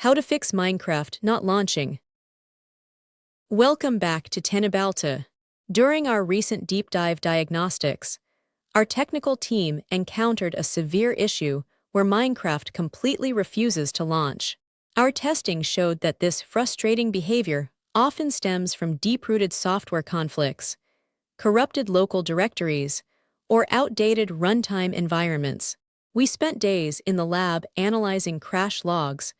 How to fix Minecraft not launching. Welcome back to Tenabalta. During our recent deep dive diagnostics, our technical team encountered a severe issue where Minecraft completely refuses to launch. Our testing showed that this frustrating behavior often stems from deep-rooted software conflicts, corrupted local directories, or outdated runtime environments. We spent days in the lab analyzing crash logs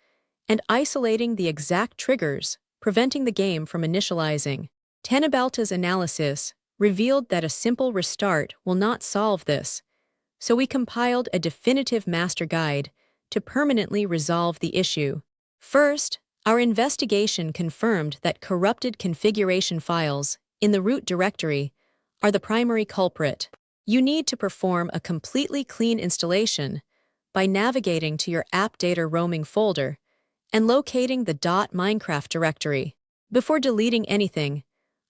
and isolating the exact triggers, preventing the game from initializing. Tenabalta's analysis revealed that a simple restart will not solve this, so we compiled a definitive master guide to permanently resolve the issue. First, our investigation confirmed that corrupted configuration files in the root directory are the primary culprit. You need to perform a completely clean installation by navigating to your app data roaming folder and locating the .minecraft directory. Before deleting anything,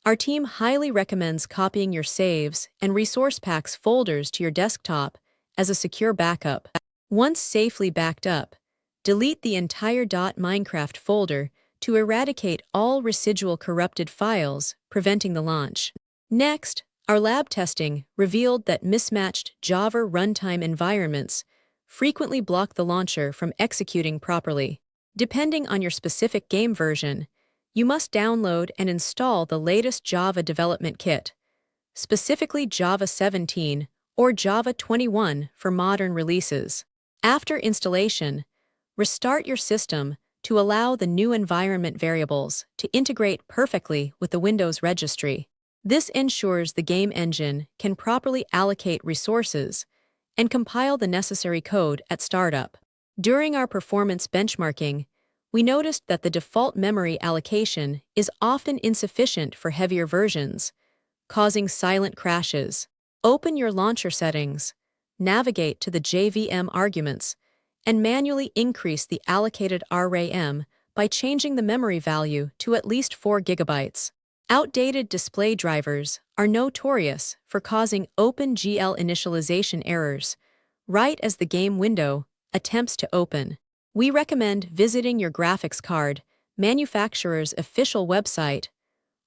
our team highly recommends copying your saves and resource packs folders to your desktop as a secure backup. Once safely backed up, delete the entire .minecraft folder to eradicate all residual corrupted files, preventing the launch. Next, our lab testing revealed that mismatched Java runtime environments frequently block the launcher from executing properly. Depending on your specific game version, you must download and install the latest Java Development Kit, specifically Java 17 or Java 21 for modern releases. After installation, restart your system to allow the new environment variables to integrate perfectly with the Windows registry. This ensures the game engine can properly allocate resources and compile the necessary code at startup. During our performance benchmarking, we noticed that the default memory allocation is often insufficient for heavier versions, causing silent crashes. Open your launcher settings, navigate to the JVM arguments, and manually increase the allocated RAM by changing the memory value to at least 4 gigabytes. Outdated display drivers are notorious for causing OpenGL initialization errors right as the game window attempts to open. We recommend visiting your graphics card manufacturer's official website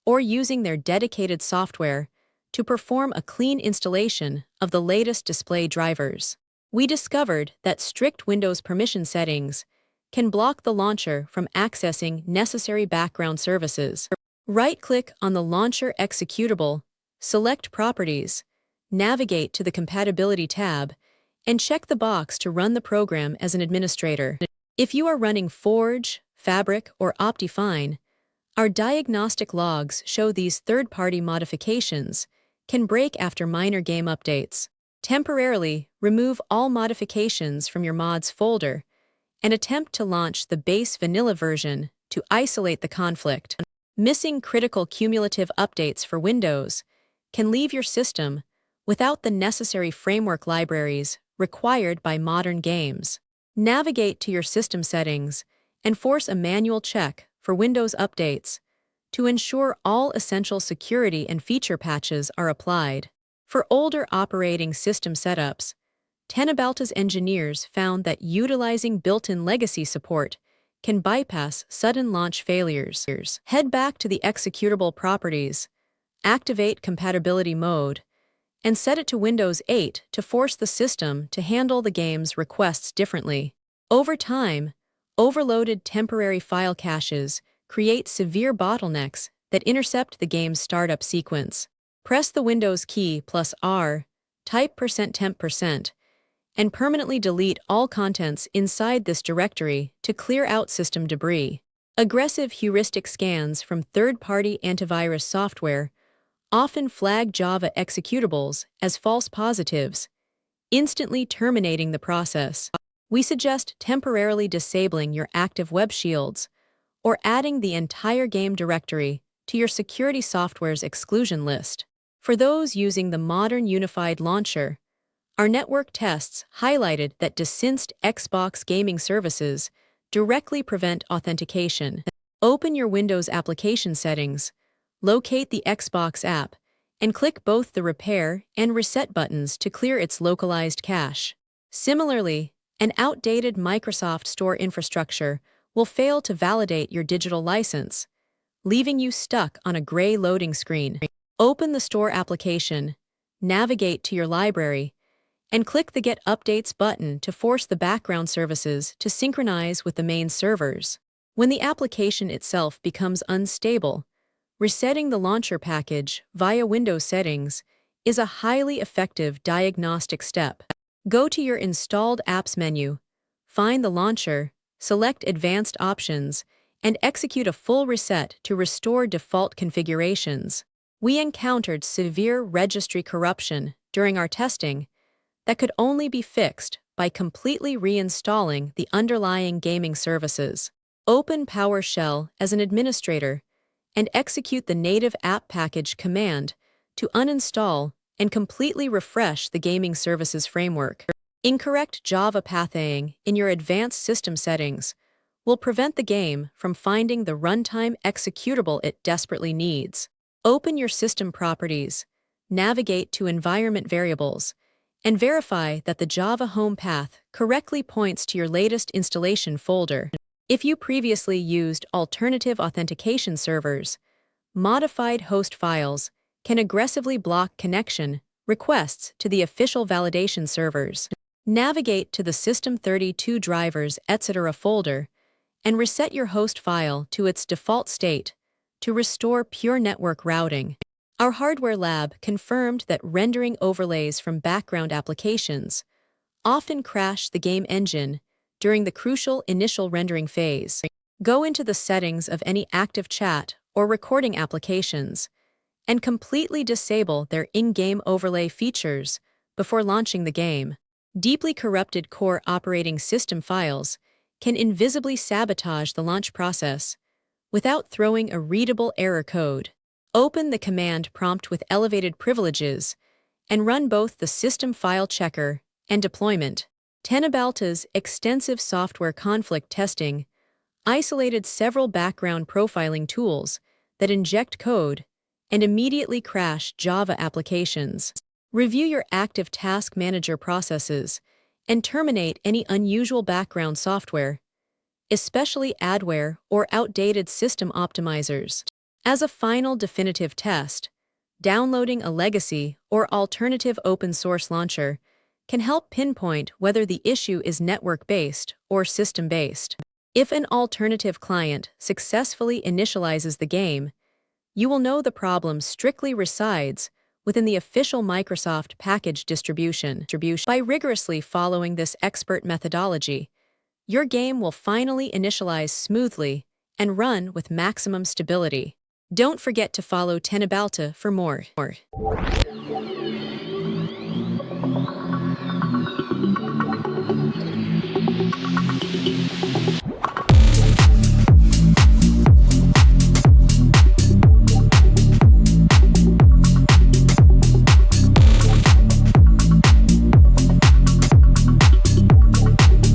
or using their dedicated software to perform a clean installation of the latest display drivers. We discovered that strict Windows permission settings can block the launcher from accessing necessary background services. Right-click on the launcher executable, select Properties, navigate to the Compatibility tab, and check the box to run the program as an administrator. If you are running Forge, Fabric, or Optifine, our diagnostic logs show these third-party modifications can break after minor game updates. Temporarily remove all modifications from your mods folder and attempt to launch the base vanilla version to isolate the conflict. Missing critical cumulative updates for Windows can leave your system without the necessary framework libraries required by modern games. Navigate to your system settings and force a manual check for Windows updates to ensure all essential security and feature patches are applied. For older operating system setups, Tenabalta's engineers found that utilizing built-in legacy support can bypass sudden launch failures. Head back to the executable properties, activate compatibility mode, and set it to Windows 8 to force the system to handle the game's requests differently. Over time, overloaded temporary file caches create severe bottlenecks that intercept the game's startup sequence. Press the Windows key plus R, type %temp%, and permanently delete all contents inside this directory to clear out system debris. Aggressive heuristic scans from third-party antivirus software often flag Java executables as false positives, instantly terminating the process. We suggest temporarily disabling your active web shields or adding the entire game directory to your security software's exclusion list. For those using the modern unified launcher, our network tests highlighted that disynced Xbox gaming services directly prevent authentication. Open your Windows application settings, locate the Xbox app, and click both the Repair and Reset buttons to clear its localized cache. Similarly, an outdated Microsoft Store infrastructure will fail to validate your digital license, leaving you stuck on a gray loading screen. Open the Store application, navigate to your library, and click the Get Updates button to force the background services to synchronize with the main servers. When the application itself becomes unstable, resetting the launcher package via Windows settings is a highly effective diagnostic step. Go to your Installed Apps menu, find the launcher, select Advanced Options, and execute a full reset to restore default configurations. We encountered severe registry corruption during our testing that could only be fixed by completely reinstalling the underlying gaming services. Open PowerShell as an administrator and execute the native app package command to uninstall and completely refresh the gaming services framework. Incorrect Java pathing in your advanced system settings will prevent the game from finding the runtime executable it desperately needs. Open your system properties, navigate to environment variables, and verify that the Java home path correctly points to your latest installation folder. If you previously used alternative authentication servers, modified host files can aggressively block connection requests to the official validation servers. Navigate to the System32 drivers etc. folder and reset your host file to its default state to restore pure network routing. Our hardware lab confirmed that rendering overlays from background applications often crash the game engine during the crucial initial rendering phase. Go into the settings of any active chat or recording applications and completely disable their in-game overlay features before launching the game. Deeply corrupted core operating system files can invisibly sabotage the launch process without throwing a readable error code. Open the command prompt with elevated privileges and run both the system file checker and deployment. Tenabalta's extensive software conflict testing isolated several background profiling tools that inject code and immediately crash Java applications. Review your active task manager processes and terminate any unusual background software, especially adware or outdated system optimizers. As a final definitive test, downloading a legacy or alternative open-source launcher can help pinpoint whether the issue is network-based or system-based. If an alternative client successfully initializes the game, you will know the problem strictly resides within the official Microsoft package distribution. By rigorously following this expert methodology, your game will finally initialize smoothly and run with maximum stability. Don't forget to follow Tenabalta for more.